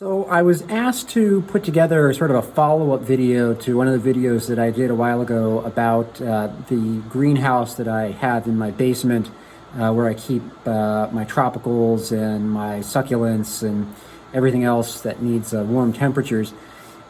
So I was asked to put together sort of a follow-up video to one of the videos that I did a while ago about the greenhouse that I have in my basement where I keep my tropicals and my succulents and everything else that needs warm temperatures.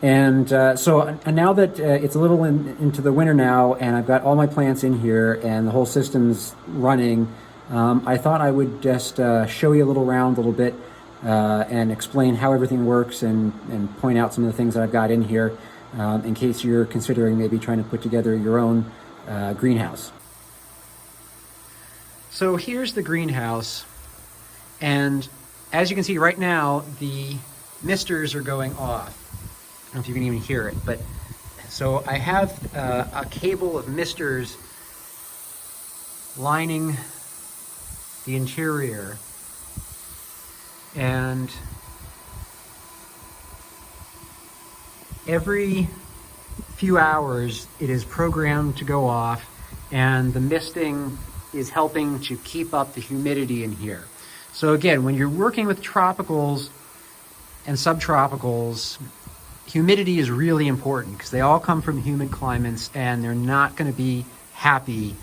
And now that it's a little into the winter now and I've got all my plants in here and the whole system's running, I thought I would just show you a little around a little bit and explain how everything works and point out some of the things that I've got in here in case you're considering maybe trying to put together your own greenhouse. So here's the greenhouse, and as you can see right now, the misters are going off. I don't know if you can even hear it, but so I have a cable of misters lining the interior. And every few hours it is programmed to go off, and the misting is helping to keep up the humidity in here. So again, when you're working with tropicals and subtropicals, humidity is really important because they all come from humid climates and they're not going to be happy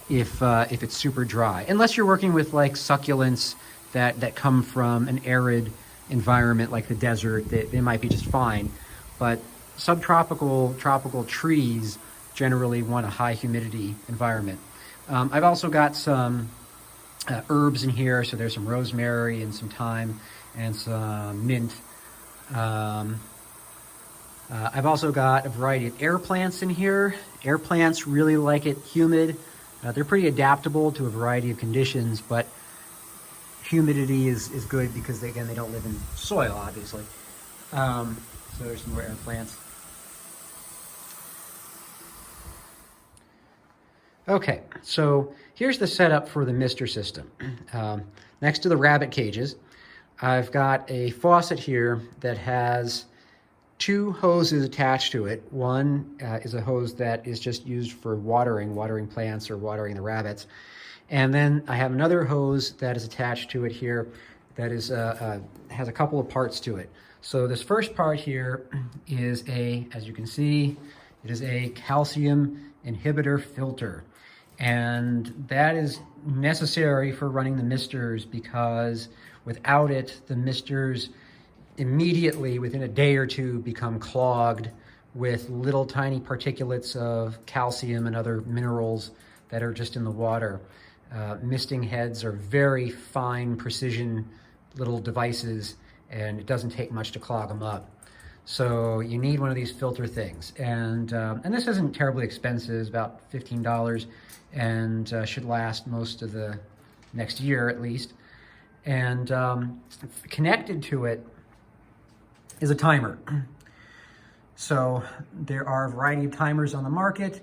if it's super dry, unless you're working with like succulents that come from an arid environment like the desert. They might be just fine, but subtropical, tropical trees generally want a high humidity environment. I've also got some herbs in here, so there's some rosemary and some thyme and some mint. I've also got a variety of air plants in here. Air plants really like it humid. They're pretty adaptable to a variety of conditions, but humidity is good because they don't live in soil, obviously. So there's some more air plants. Okay, so here's the setup for the mister system. Next to the rabbit cages, I've got a faucet here that has two hoses attached to it. One is a hose that is just used for watering plants or watering the rabbits. And then I have another hose that is attached to it here that is has a couple of parts to it. So this first part here is as you can see, it is a calcium inhibitor filter. And that is necessary for running the misters because without it, the misters immediately, within a day or two, become clogged with little tiny particulates of calcium and other minerals that are just in the water. Misting heads are very fine precision little devices, and it doesn't take much to clog them up. So you need one of these filter things. And this isn't terribly expensive, it's about $15, and should last most of the next year at least. And connected to it is a timer. So there are a variety of timers on the market.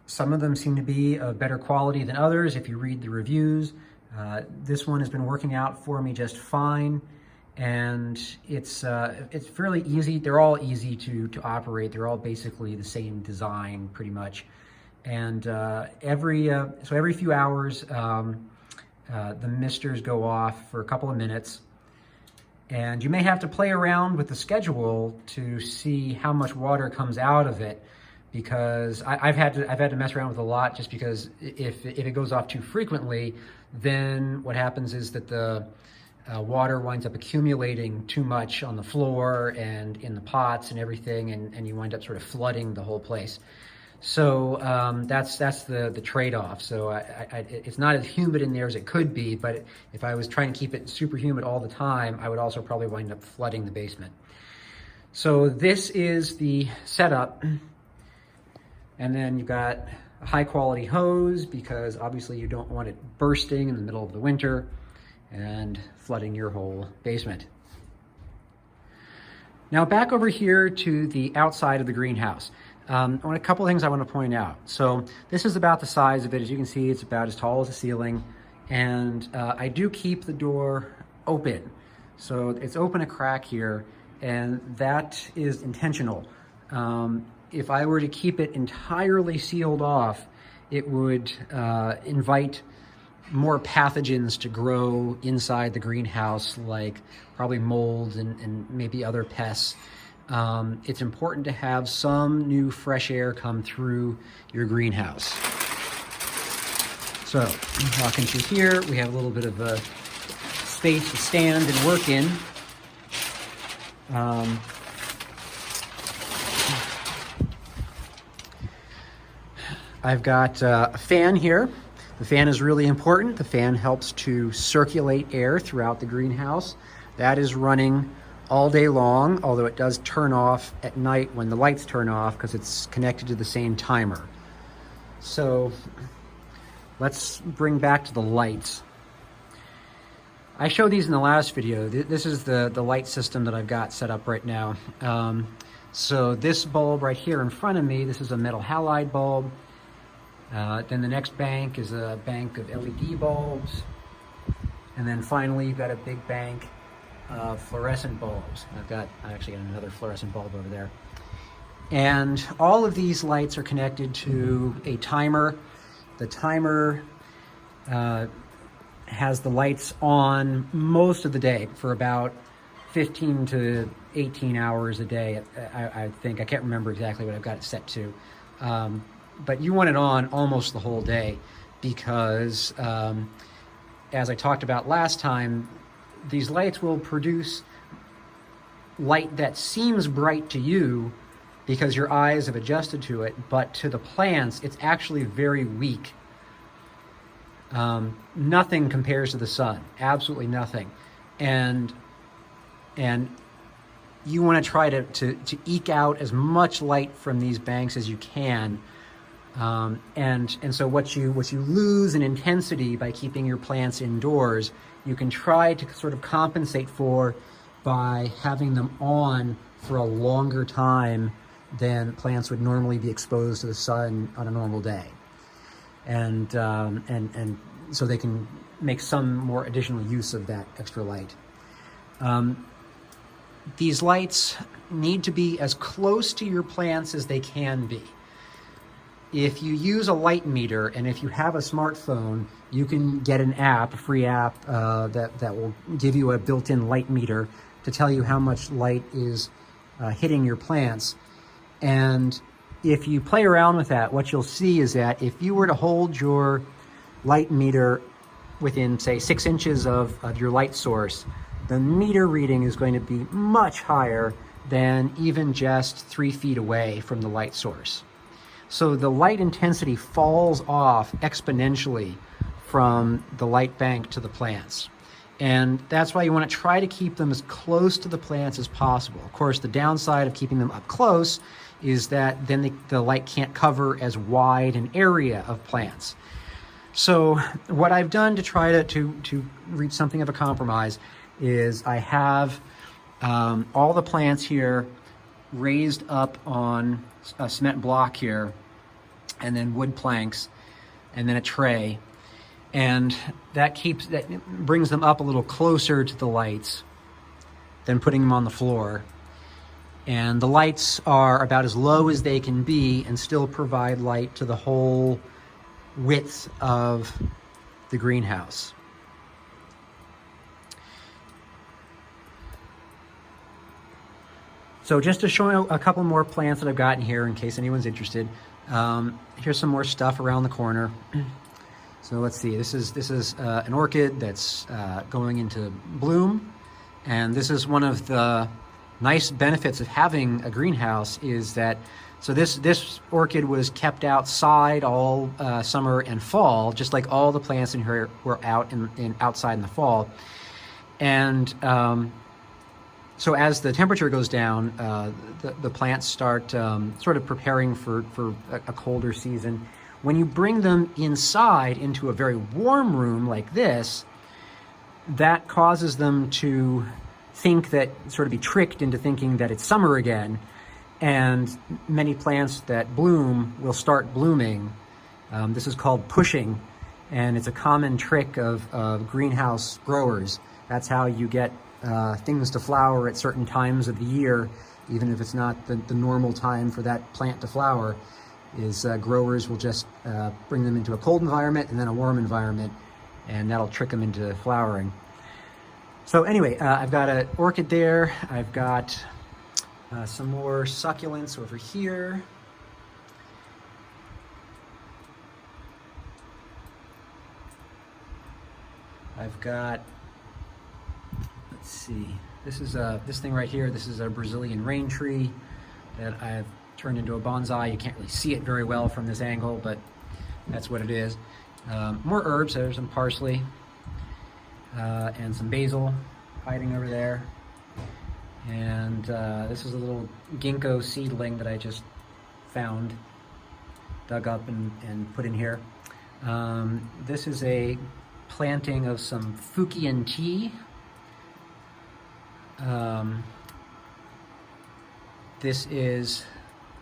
Some of them seem to be of better quality than others if you read the reviews. This one has been working out for me just fine, and it's fairly easy. They're all easy to operate. They're all basically the same design pretty much. And every few hours, the misters go off for a couple of minutes. And you may have to play around with the schedule to see how much water comes out of it, because I've had to mess around with a lot, just because if it goes off too frequently, then what happens is that the water winds up accumulating too much on the floor and in the pots and everything, and you wind up sort of flooding the whole place. So that's the trade-off. So it's not as humid in there as it could be, but if I was trying to keep it super humid all the time, I would also probably wind up flooding the basement. So this is the setup. And then you've got a high quality hose, because obviously you don't want it bursting in the middle of the winter and flooding your whole basement. Now back over here to the outside of the greenhouse. A couple of things I want to point out. So this is about the size of it. As you can see, it's about as tall as the ceiling. And I do keep the door open. So it's open a crack here, and that is intentional. If I were to keep it entirely sealed off, it would invite more pathogens to grow inside the greenhouse, like probably mold and maybe other pests. It's important to have some new fresh air come through your greenhouse. So, walking through here, we have a little bit of a space to stand and work in. I've got a fan here. The fan is really important. The fan helps to circulate air throughout the greenhouse. That is running all day long, although it does turn off at night when the lights turn off because it's connected to the same timer. So let's bring back to the lights. I showed these in the last video. This is the light system that I've got set up right now. So this bulb right here in front of me, this is a metal halide bulb. Then the next bank is a bank of LED bulbs. And then finally, you've got a big bank of fluorescent bulbs. I actually got another fluorescent bulb over there. And all of these lights are connected to a timer. The timer has the lights on most of the day for about 15 to 18 hours a day, I think. I can't remember exactly what I've got it set to. But you want it on almost the whole day because, as I talked about last time, these lights will produce light that seems bright to you because your eyes have adjusted to it, but to the plants, it's actually very weak. Nothing compares to the sun, absolutely nothing. And you want to try to eke out as much light from these banks as you can. And so what you lose in intensity by keeping your plants indoors, you can try to sort of compensate for by having them on for a longer time than plants would normally be exposed to the sun on a normal day. And so they can make some more additional use of that extra light. These lights need to be as close to your plants as they can be. If you use a light meter, and if you have a smartphone, you can get an app, a free app, that will give you a built-in light meter to tell you how much light is hitting your plants. And if you play around with that, what you'll see is that if you were to hold your light meter within, say, 6 inches of your light source, the meter reading is going to be much higher than even just 3 feet away from the light source. So the light intensity falls off exponentially from the light bank to the plants. And that's why you want to try to keep them as close to the plants as possible. Of course, the downside of keeping them up close is that then the light can't cover as wide an area of plants. So what I've done to try to reach something of a compromise is I have all the plants here raised up on a cement block here, and then wood planks, and then a tray. And that brings them up a little closer to the lights than putting them on the floor. And the lights are about as low as they can be and still provide light to the whole width of the greenhouse. So just to show you a couple more plants that I've got in here in case anyone's interested. Here's some more stuff around the corner. So let's see, this is an orchid that's going into bloom. And this is one of the nice benefits of having a greenhouse is that, so this orchid was kept outside all summer and fall, just like all the plants in here were outside in the fall. And so as the temperature goes down, the plants start sort of preparing for a colder season. When you bring them inside into a very warm room like this, that causes them to think that, sort of be tricked into thinking that it's summer again. And many plants that bloom will start blooming. This is called pushing, and it's a common trick of greenhouse growers. That's how you get things to flower at certain times of the year, even if it's not the normal time for that plant to flower, is growers will just bring them into a cold environment and then a warm environment, and that'll trick them into flowering. So anyway, I've got an orchid there. I've got some more succulents over here. I've got, let's see, this is this thing right here. This is a Brazilian rain tree that I've turned into a bonsai. You can't really see it very well from this angle, but that's what it is. More herbs. There's some parsley and some basil hiding over there. And this is a little ginkgo seedling that I just found, dug up and put in here. This is a planting of some Fukian tea. This is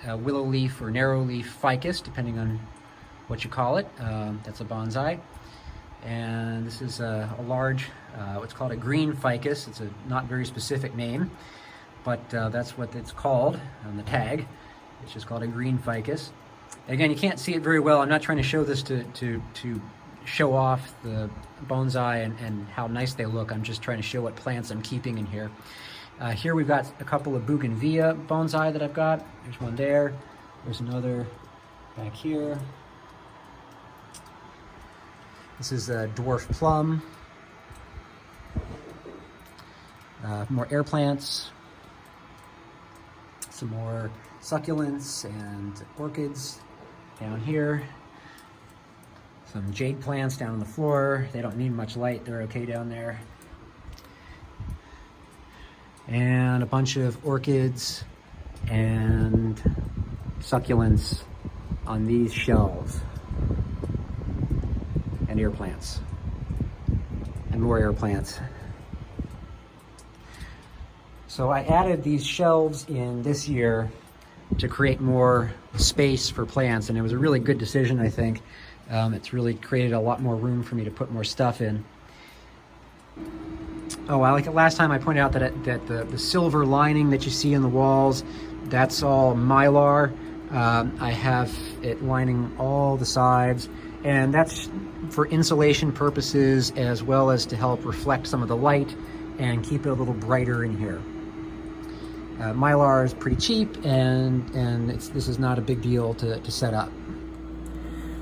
a willow leaf or narrow leaf ficus, depending on what you call it. That's a bonsai. And this is a large, what's called a green ficus. It's a not very specific name, but that's what it's called on the tag. It's just called a green ficus. Again, you can't see it very well. I'm not trying to show this to show off the bonsai and how nice they look. I'm just trying to show what plants I'm keeping in here. Here we've got a couple of bougainvillea bonsai that I've got. There's one there. There's another back here. This is a dwarf plum. More air plants. Some more succulents and orchids down here. Some jade plants down on the floor. They don't need much light. They're okay down there. And a bunch of orchids and succulents on these shelves. And air plants. And more air plants. So I added these shelves in this year to create more space for plants, and it was a really good decision, I think. It's really created a lot more room for me to put more stuff in. Oh, like last time I pointed out that the silver lining that you see in the walls, that's all mylar. I have it lining all the sides, and that's for insulation purposes as well as to help reflect some of the light and keep it a little brighter in here. Mylar is pretty cheap, and this is not a big deal to set up.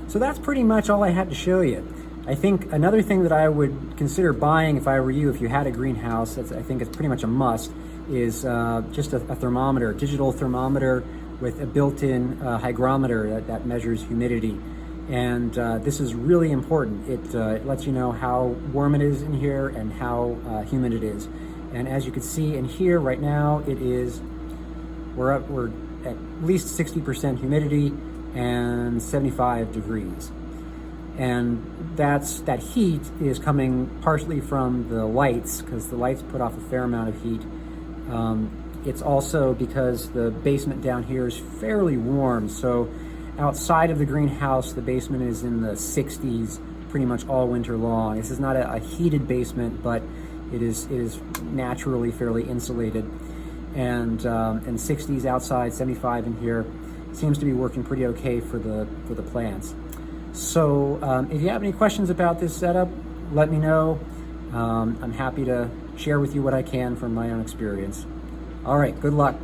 So that's pretty much all I had to show you. I think another thing that I would consider buying if I were you, if you had a greenhouse, I think it's pretty much a must, is just a thermometer, a digital thermometer with a built-in hygrometer that measures humidity. And this is really important. It lets you know how warm it is in here and how humid it is. And as you can see in here right now, we're at least 60% humidity and 75 degrees. And that heat is coming partially from the lights, because the lights put off a fair amount of heat. It's also because the basement down here is fairly warm. So outside of the greenhouse, the basement is in the 60s pretty much all winter long. This is not a heated basement, but it is naturally fairly insulated. And 60s outside, 75 in here seems to be working pretty okay for the plants. So if you have any questions about this setup, let me know. I'm happy to share with you what I can from my own experience. All right, good luck.